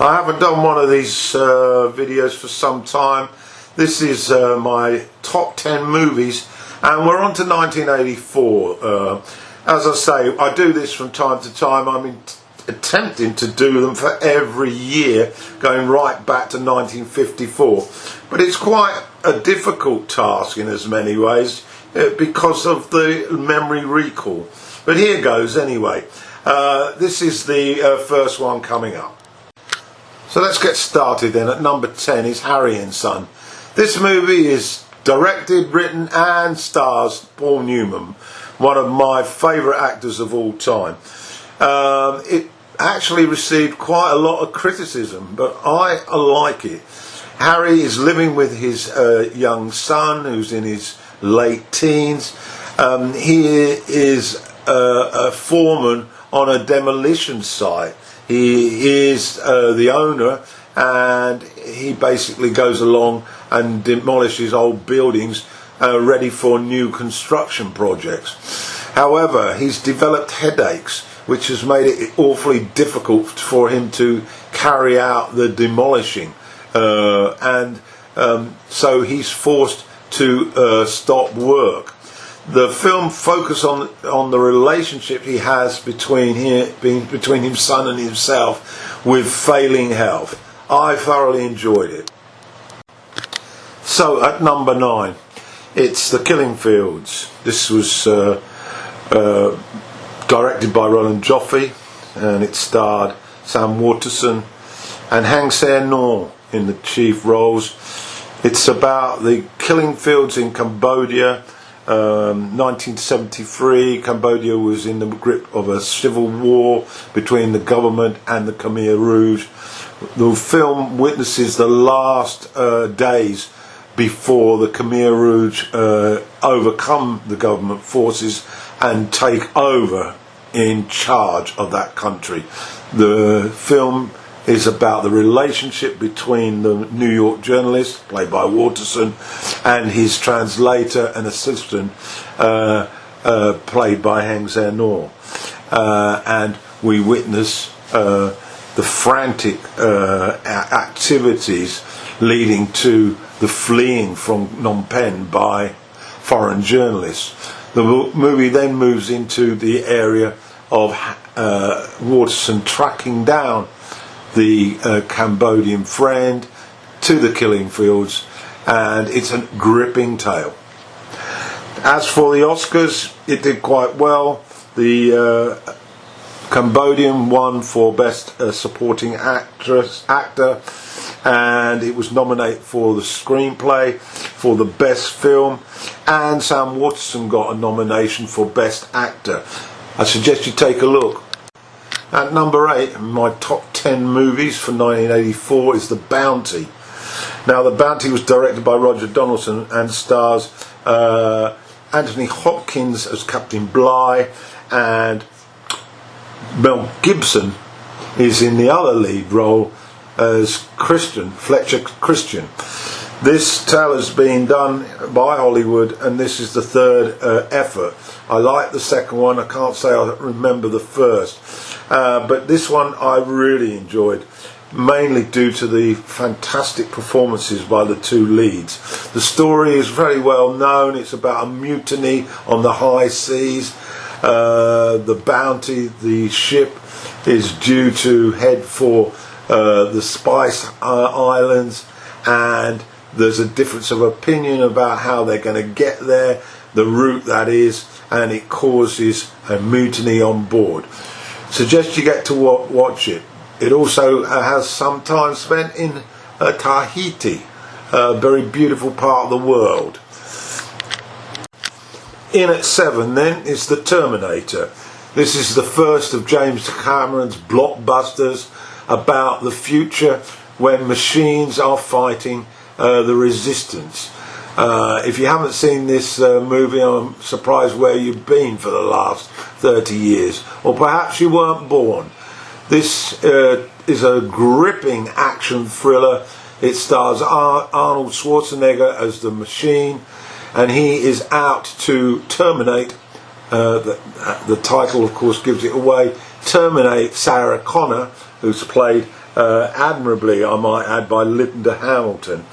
I haven't done one of these videos for some time. This is my top 10 movies, and we're on to 1984. As I say, I do this from time to time. I'm attempting to do them for every year, going right back to 1954. But it's quite a difficult task in as many ways because of the memory recall. But here goes anyway. This is the first one coming up. So let's get started then. At number 10 is Harry and Son. This movie is directed, written and stars Paul Newman, one of my favourite actors of all time. It actually received quite a lot of criticism, but I like it. Harry is living with his young son, who's in his late teens. He is a foreman on a demolition site. He is the owner, and he basically goes along and demolishes old buildings ready for new construction projects. However, he's developed headaches, which has made it awfully difficult for him to carry out the demolishing, so he's forced to stop work. The film focuses on the relationship he has between his son and himself with failing health. I thoroughly enjoyed it. So at number 9, it's The Killing Fields. This was directed by Roland Joffe, and it starred Sam Waterston and Hang Se-Nor in the chief roles. It's about the killing fields in Cambodia. 1973, Cambodia was in the grip of a civil war between the government and the Khmer Rouge. The film witnesses the last days before the Khmer Rouge overcome the government forces and take over in charge of that country. The film is about the relationship between the New York journalist, played by Waterston, and his translator and assistant, played by Hang Se-Nor. And we witness the frantic activities leading to the fleeing from Phnom Penh by foreign journalists. The movie then moves into the area of Waterston tracking down the Cambodian friend to the killing fields, and it's a gripping tale. As for the Oscars, it did quite well. The Cambodian won for Best Supporting Actor, and it was nominated for the screenplay, for the best film, and Sam Waterston got a nomination for Best Actor. I suggest you take a look. At number 8, my top 10 movies for 1984 is The Bounty. Now, The Bounty was directed by Roger Donaldson and stars Anthony Hopkins as Captain Bligh, and Mel Gibson is in the other lead role as Fletcher Christian. This tale has been done by Hollywood, and this is the third effort. I like the second one. I can't say I remember the first. But this one I really enjoyed, mainly due to the fantastic performances by the two leads. The story is very well known. It's about a mutiny on the high seas. The Bounty, the ship, is due to head for the Spice Islands, and there's a difference of opinion about how they're going to get there, the route that is, and it causes a mutiny on board. Suggest you get to watch it. It also has some time spent in Tahiti, a very beautiful part of the world. In at 7 then is The Terminator. This is the first of James Cameron's blockbusters about the future when machines are fighting the resistance. If you haven't seen this movie, I'm surprised where you've been for the last 30 years, or perhaps you weren't born. This is a gripping action thriller. It stars Arnold Schwarzenegger as the Machine, and he is out to terminate, the title of course gives it away, terminate Sarah Connor, who's played admirably, I might add, by Linda Hamilton.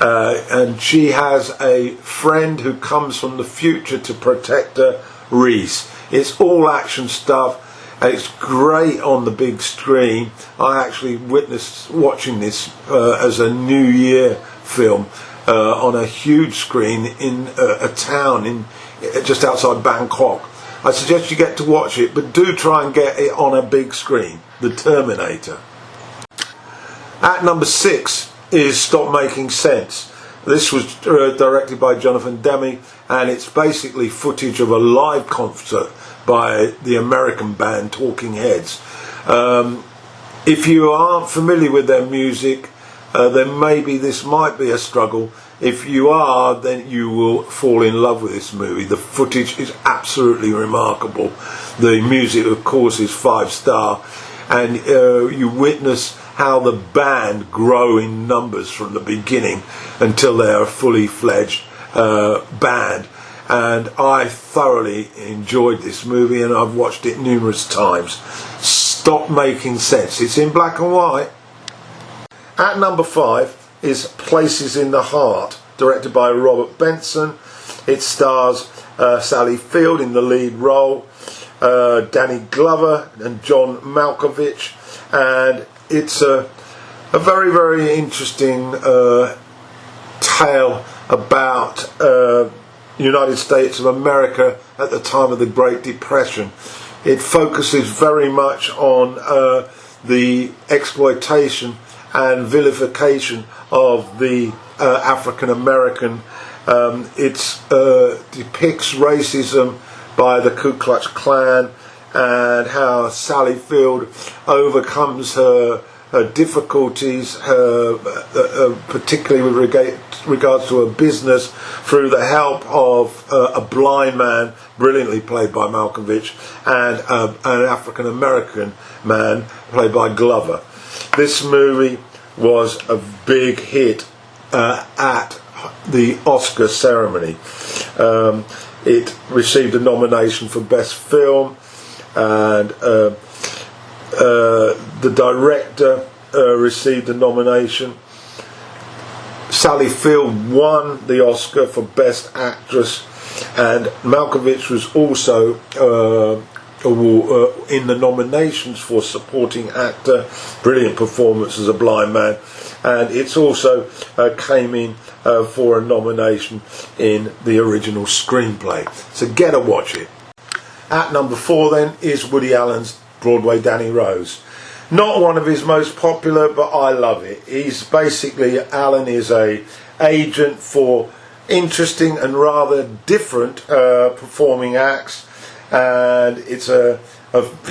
And she has a friend who comes from the future to protect her, Reese. It's all action stuff. It's great on the big screen. I actually witnessed watching this as a New Year film on a huge screen in a town in just outside Bangkok. I suggest you get to watch it, but do try and get it on a big screen. The Terminator. At number 6 is Stop Making Sense. This was directed by Jonathan Demme, and it's basically footage of a live concert by the American band Talking Heads. If you aren't familiar with their music, then maybe this might be a struggle. If you are, then you will fall in love with this movie. The footage is absolutely remarkable. The music, of course, is 5-star, and you witness how the band grow in numbers from the beginning until they are a fully fledged band. And I thoroughly enjoyed this movie, and I've watched it numerous times. Stop Making Sense. It's in black and white. At number 5 is Places in the Heart, directed by Robert Benson. It stars Sally Field in the lead role, Danny Glover and John Malkovich, and it's a very, very interesting tale about United States of America at the time of the Great Depression. It focuses very much on the exploitation and vilification of the African American. It depicts racism by the Ku Klux Klan and how Sally Field overcomes her difficulties, particularly with regards to her business, through the help of a blind man, brilliantly played by Malkovich, and an African American man played by Glover. This movie was a big hit at the Oscar ceremony. It received a nomination for Best Film, and the director received a nomination. Sally Field won the Oscar for Best Actress, and Malkovich was also in the nominations for Supporting Actor. Brilliant performance as a blind man, and it's also came in for a nomination in the original screenplay. So get a watch it. At number 4 then is Woody Allen's Broadway Danny Rose. Not one of his most popular, but I love it. He's basically, Allen is a agent for interesting and rather different performing acts, and it's a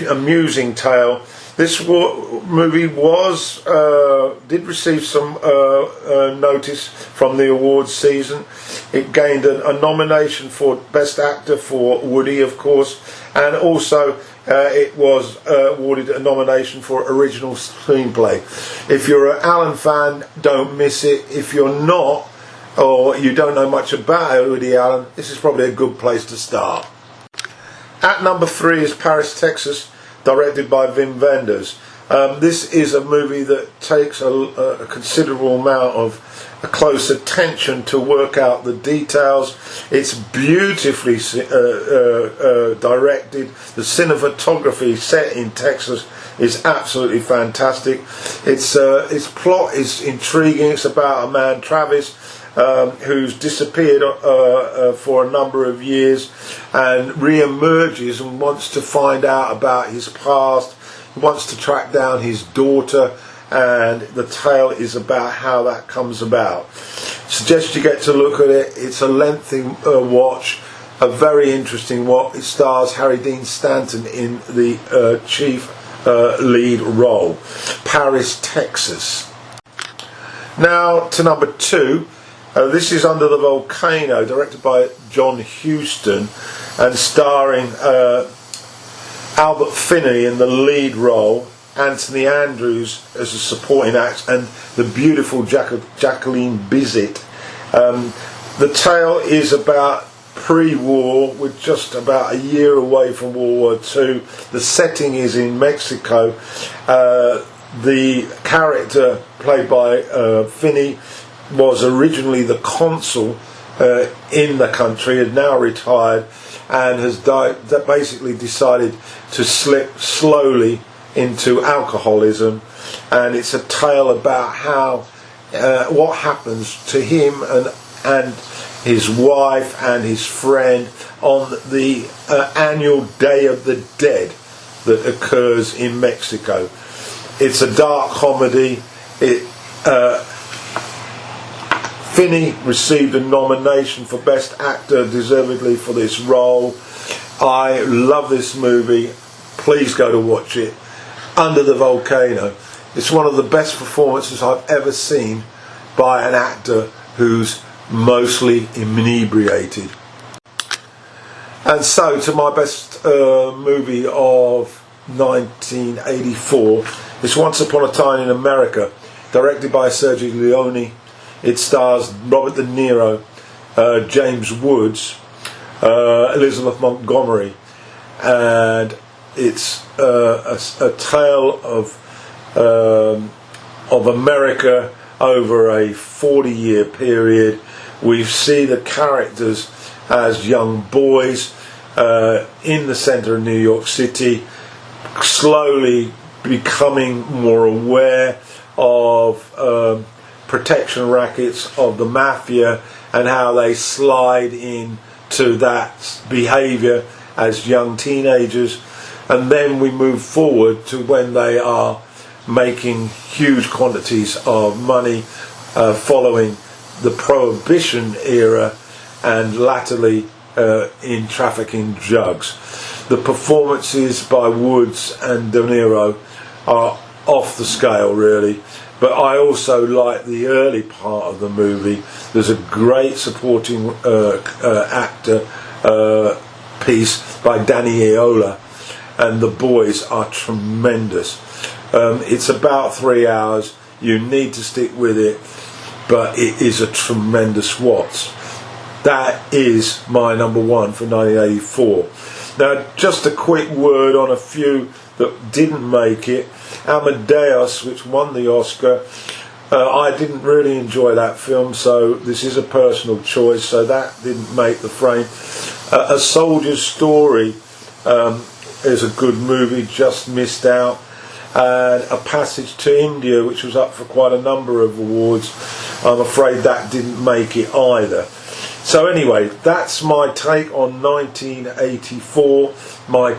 amusing tale. This movie did receive some notice from the awards season. It gained a nomination for Best Actor for Woody, of course, and also it was awarded a nomination for Original Screenplay. If you're an Allen fan, don't miss it. If you're not, or you don't know much about Woody Allen, this is probably a good place to start. At number 3 is Paris, Texas, directed by Wim Wenders. This is a movie that takes a considerable amount of close attention to work out the details. It's beautifully directed. The cinematography set in Texas is absolutely fantastic. Its plot is intriguing. It's about a man, Travis, who's disappeared for a number of years and re-emerges and wants to find out about his past. He wants to track down his daughter, and the tale is about how that comes about. Suggest you get to look at it. It's a lengthy watch, a very interesting watch. It stars Harry Dean Stanton in the chief lead role. Paris, Texas. Now to number 2. This is Under the Volcano, directed by John Huston and starring Albert Finney in the lead role, Anthony Andrews as a supporting act, and the beautiful Jacqueline Bisset. The tale is about pre-war. We're just about a year away from World War II. The setting is in Mexico. the character played by Finney was originally the consul in the country, had now retired, and has basically decided to slip slowly into alcoholism. And it's a tale about how what happens to him and his wife and his friend on the annual Day of the Dead that occurs in Mexico. It's a dark comedy. Finney received a nomination for Best Actor, deservedly, for this role. I love this movie. Please go to watch it. Under the Volcano. It's one of the best performances I've ever seen by an actor who's mostly inebriated. And so, to my best movie of 1984, it's Once Upon a Time in America, directed by Sergio Leone. It stars Robert De Niro, James Woods, Elizabeth Montgomery, and it's a tale of America over a 40-year period. We see the characters as young boys in the centre of New York City, slowly becoming more aware of protection rackets of the mafia and how they slide into that behaviour as young teenagers. And then we move forward to when they are making huge quantities of money following the Prohibition era and latterly in trafficking drugs. The performances by Woods and De Niro are off the scale, really. But I also like the early part of the movie. There's a great supporting actor piece by Danny Aiello, and the boys are tremendous. It's about 3 hours. You need to stick with it, but it is a tremendous watch. That is my number one for 1984. Now, just a quick word on a few that didn't make it. Amadeus, which won the Oscar, I didn't really enjoy that film, so this is a personal choice, so that didn't make the frame. A Soldier's Story is a good movie, just missed out. And A Passage to India, which was up for quite a number of awards, I'm afraid that didn't make it either. So anyway, that's my take on 1984, my